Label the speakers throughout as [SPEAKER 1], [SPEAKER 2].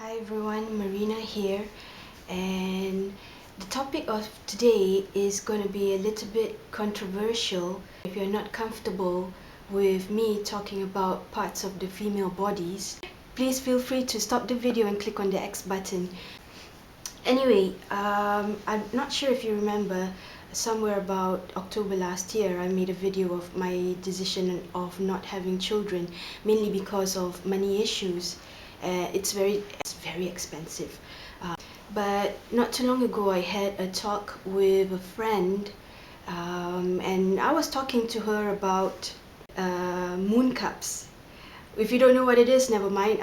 [SPEAKER 1] Hi everyone, Marina here, and the topic of today is going to be a little bit controversial. If you're not comfortable with me talking about parts of the female bodies, please feel free to stop the video and click on the X button. Anyway, I'm not sure if you remember, somewhere about October last year, I made a video of my decision of not having children, mainly because of money issues. It's very expensive. But not too long ago, I had a talk with a friend, and I was talking to her about moon cups. If you don't know what it is, never mind.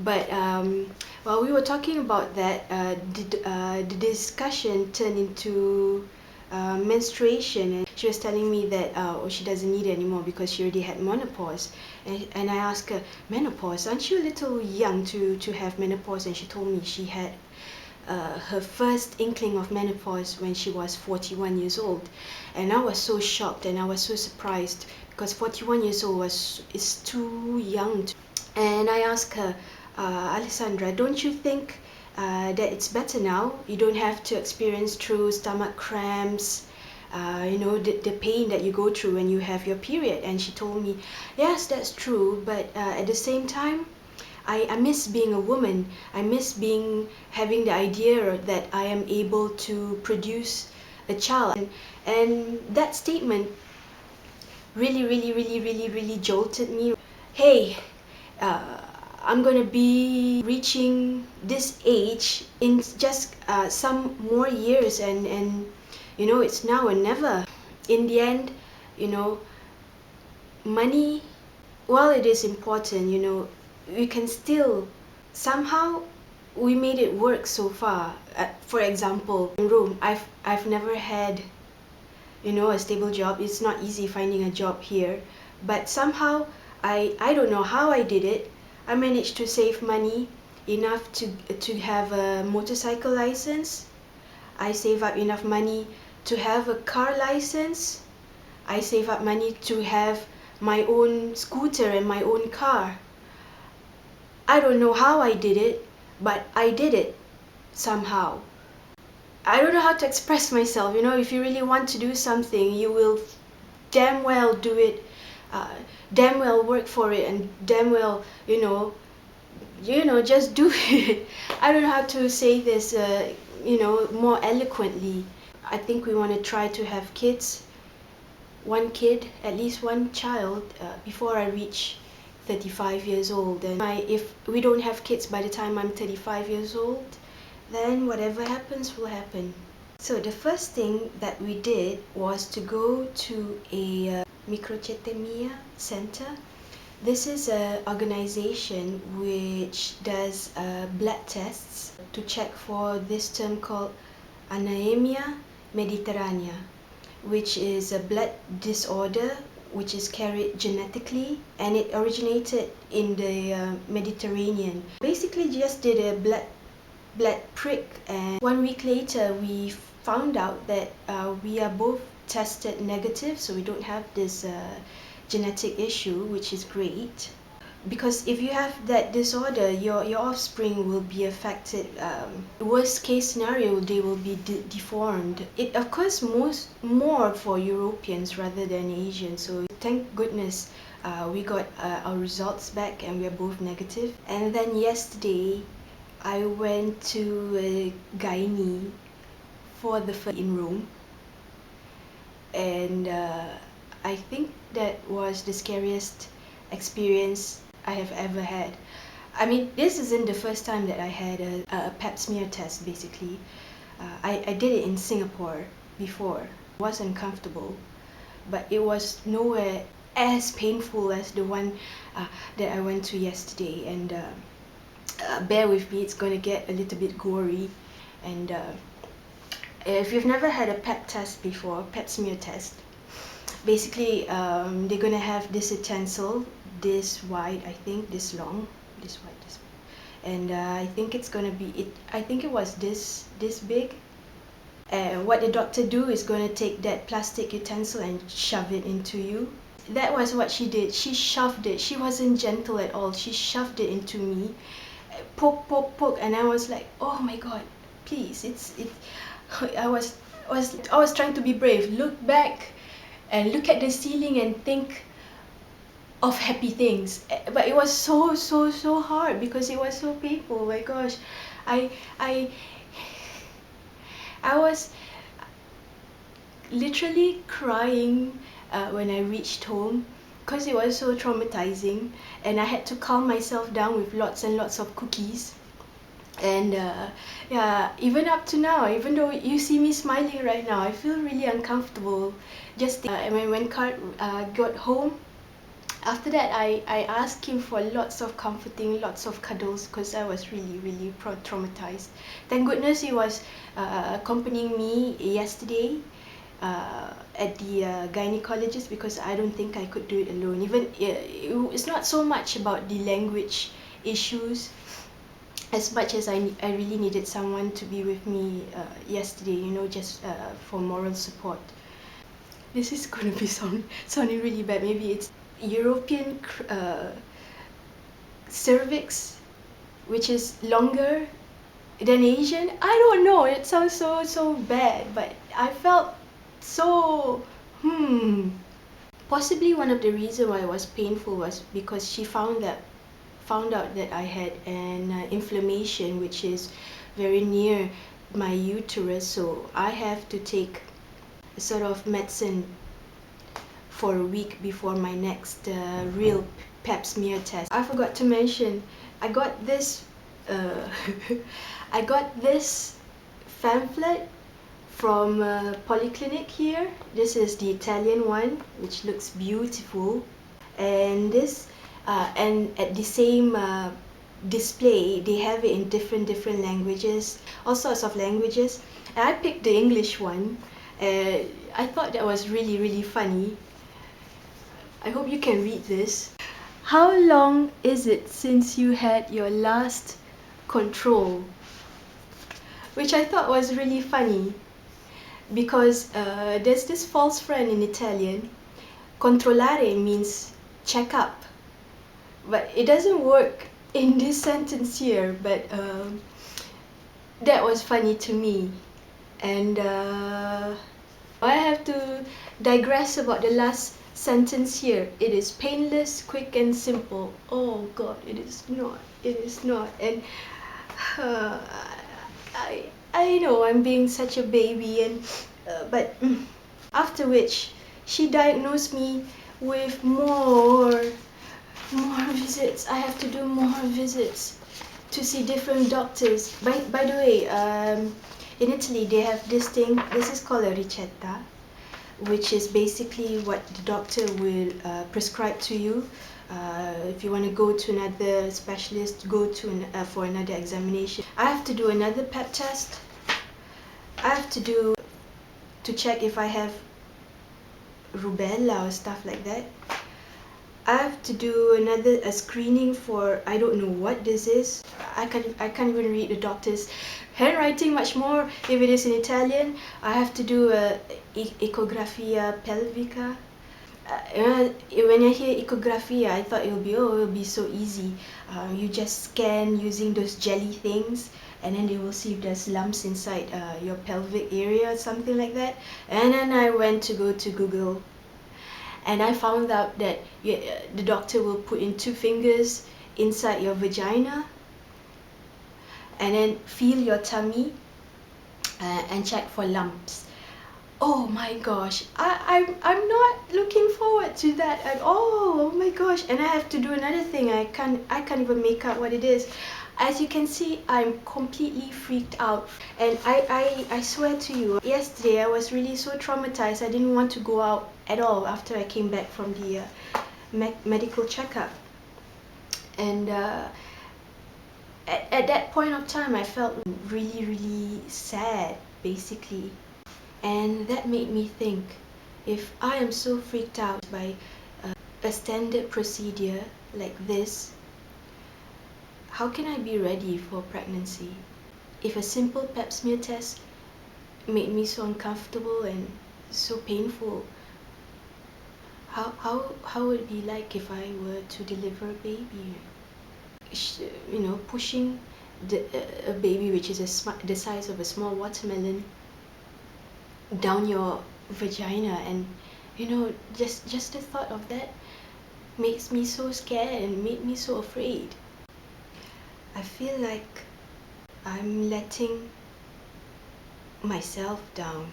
[SPEAKER 1] But while we were talking about that, the discussion turned into menstruation, and she was telling me that she doesn't need it anymore because she already had menopause. And I asked her, menopause? Aren't you a little young to have menopause? And she told me she had her first inkling of menopause when she was 41 years old. And I was so shocked and I was so surprised because 41 years old is too young. And I asked her, Alessandra, don't you think that it's better now? You don't have to experience through stomach cramps, the pain that you go through when you have your period. And she told me, yes, that's true, but at the same time, I miss being a woman. I miss having the idea that I am able to produce a child. And that statement really jolted me. Hey, I'm gonna be reaching this age in just some more years, and it's now or never. In the end, you know money, while it is important, we can still somehow, we made it work so far. For example, in Rome, I've never had a stable job. It's not easy finding a job here, but somehow I don't know how I did it. I managed to save money enough to have a motorcycle license. I save up enough money to have a car license. I save up money to have my own scooter and my own car. I don't know how I did it, but I did it somehow. I don't know how to express myself. If you really want to do something, you will damn well do it, damn well work for it, and damn well, just do it. I don't know how to say this, more eloquently. I think we want to try to have kids, one kid, at least one child, before I reach 35 years old. And if we don't have kids by the time I'm 35 years old, then whatever happens will happen. So the first thing that we did was to go to a microcetemia center. This is an organization which does blood tests to check for this term called anemia mediterranea, which is a blood disorder which is carried genetically, and it originated in the Mediterranean. Basically just did a blood prick, and 1 week later we found out that we are both tested negative, so we don't have this genetic issue, which is great. Because if you have that disorder, your offspring will be affected. Worst case scenario, they will be deformed. It occurs more for Europeans rather than Asians. So thank goodness we got our results back and we are both negative. And then yesterday, I went to gynae for the first in Rome, and I think that was the scariest experience I have ever had. I mean, this isn't the first time that I had a pap smear test, basically. I did it in Singapore before. It was uncomfortable, but it was nowhere as painful as the one that I went to yesterday. And bear with me, it's gonna get a little bit gory. And if you've never had a pap test before, pap smear test, basically they're gonna have this utensil, this wide, I think, this long, this wide, this wide. And I think it's gonna be I think it was this big. What the doctor do is gonna take that plastic utensil and shove it into you. that was what she did. She shoved it. She wasn't gentle at all. She shoved it into me, poke, poke, poke, and I was like, oh my god, please, it. I was trying to be brave. Look back and look at the ceiling and think of happy things. But it was so hard because it was so painful. Oh my gosh, I I I was literally crying when I reached home because it was so traumatizing, and I had to calm myself down with lots and lots of cookies. And yeah, even up to now, even though you see me smiling right now, I feel really uncomfortable. Just when Kurt got home, after that I asked him for lots of comforting, lots of cuddles, because I was really traumatized. Thank goodness he was accompanying me yesterday at the gynecologist, because I don't think I could do it alone. Even it's not so much about the language issues as much as I really needed someone to be with me yesterday, just for moral support. This is going to be sounding really bad. Maybe it's European cervix, which is longer than Asian. I don't know. It sounds so bad, but I felt so Possibly one of the reasons why it was painful was because she found out that I had an inflammation which is very near my uterus, so I have to take a sort of medicine for a week before my next real pap smear test. I forgot to mention, I got this I got this pamphlet from a polyclinic here. This is the Italian one, which looks beautiful, and this and at the same display they have it in different languages, all sorts of languages, and I picked the English one. I thought that was really funny. I hope you can read this. How long is it since you had your last control? Which I thought was really funny, because there's this false friend in Italian. Controllare means check up, but it doesn't work in this sentence here. But that was funny to me, and I have to digress about the last sentence here. It is painless, quick, and simple. Oh God, it is not. It is not. And uh, I know I'm being such a baby, and but after which she diagnosed me with more visits. I have to do more visits to see different doctors. By the way, in Italy they have this thing. This is called a ricetta, which is basically what the doctor will prescribe to you. If you want to go to another specialist, go to for another examination. I have to do another pap test. I have to do to check if I have rubella or stuff like that. I have to do a screening for, I don't know what this is. I can't even read the doctor's handwriting, much more if it is in Italian. I have to do a ecografia pelvica. When I hear ecografia, I thought it'll be so easy. You just scan using those jelly things, and then they will see if there's lumps inside your pelvic area or something like that. And then I went to go to Google, and I found out that the doctor will put in 2 fingers inside your vagina and then feel your tummy and check for lumps. Oh my gosh, I'm not looking forward to that at all. Oh my gosh. And I have to do another thing. I can't even make out what it is. As you can see, I'm completely freaked out, and I swear to you, yesterday I was really so traumatized. I didn't want to go out at all after I came back from the medical checkup, and at that point of time I felt really sad, basically. And that made me think, if I am so freaked out by a standard procedure like this, how can I be ready for pregnancy? If a simple pap smear test made me so uncomfortable and so painful, How would it be like if I were to deliver a baby? You know, pushing a baby which is the size of a small watermelon down your vagina, and you know, just the thought of that makes me so scared and made me so afraid. I feel like I'm letting myself down.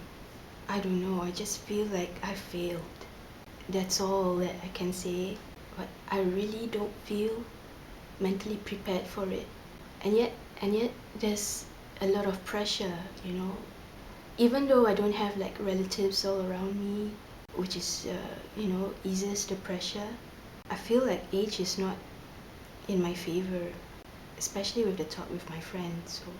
[SPEAKER 1] I don't know, I just feel like I failed. That's all that I can say, but I really don't feel mentally prepared for it. And yet there's a lot of pressure, you know. Even though I don't have like relatives all around me, which is you know, eases the pressure, I feel like age is not in my favor, especially with the talk with my friends. So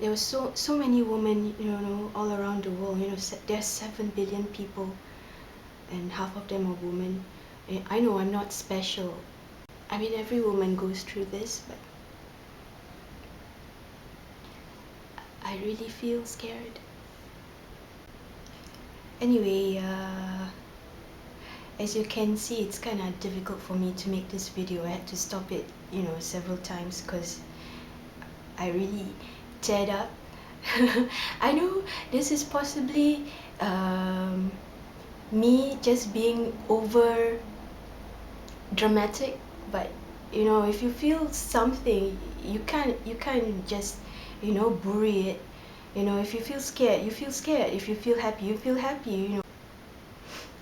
[SPEAKER 1] there were so many women, you know, all around the world. You know, there's 7 billion people, and half of them are women. I know I'm not special. I mean, every woman goes through this, but I really feel scared. Anyway, as you can see, it's kind of difficult for me to make this video. I had to stop it, you know, several times because I really teared up. I know this is possibly me just being over dramatic, but you know, if you feel something, you can't just, you know, bury it. You know, if you feel scared, you feel scared. If you feel happy, you feel happy, you know.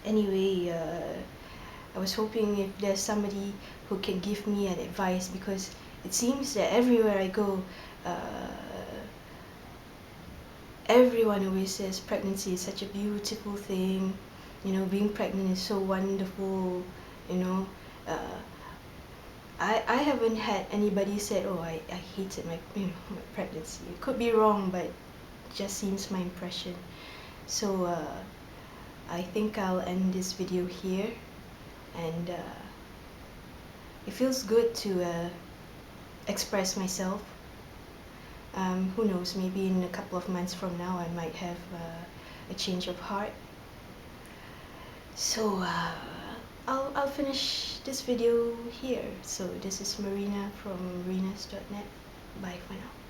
[SPEAKER 1] Anyway, I was hoping if there's somebody who can give me an advice, because it seems that everywhere I go, everyone always says pregnancy is such a beautiful thing. You know, being pregnant is so wonderful. You know, uh, I haven't had anybody said, oh, I hated my, you know, my pregnancy. It could be wrong, but it just seems my impression. So I think I'll end this video here, and it feels good to express myself. Who knows, maybe in a couple of months from now I might have a change of heart. So I'll finish this video here. So this is Marina from marinas.net. Bye for now.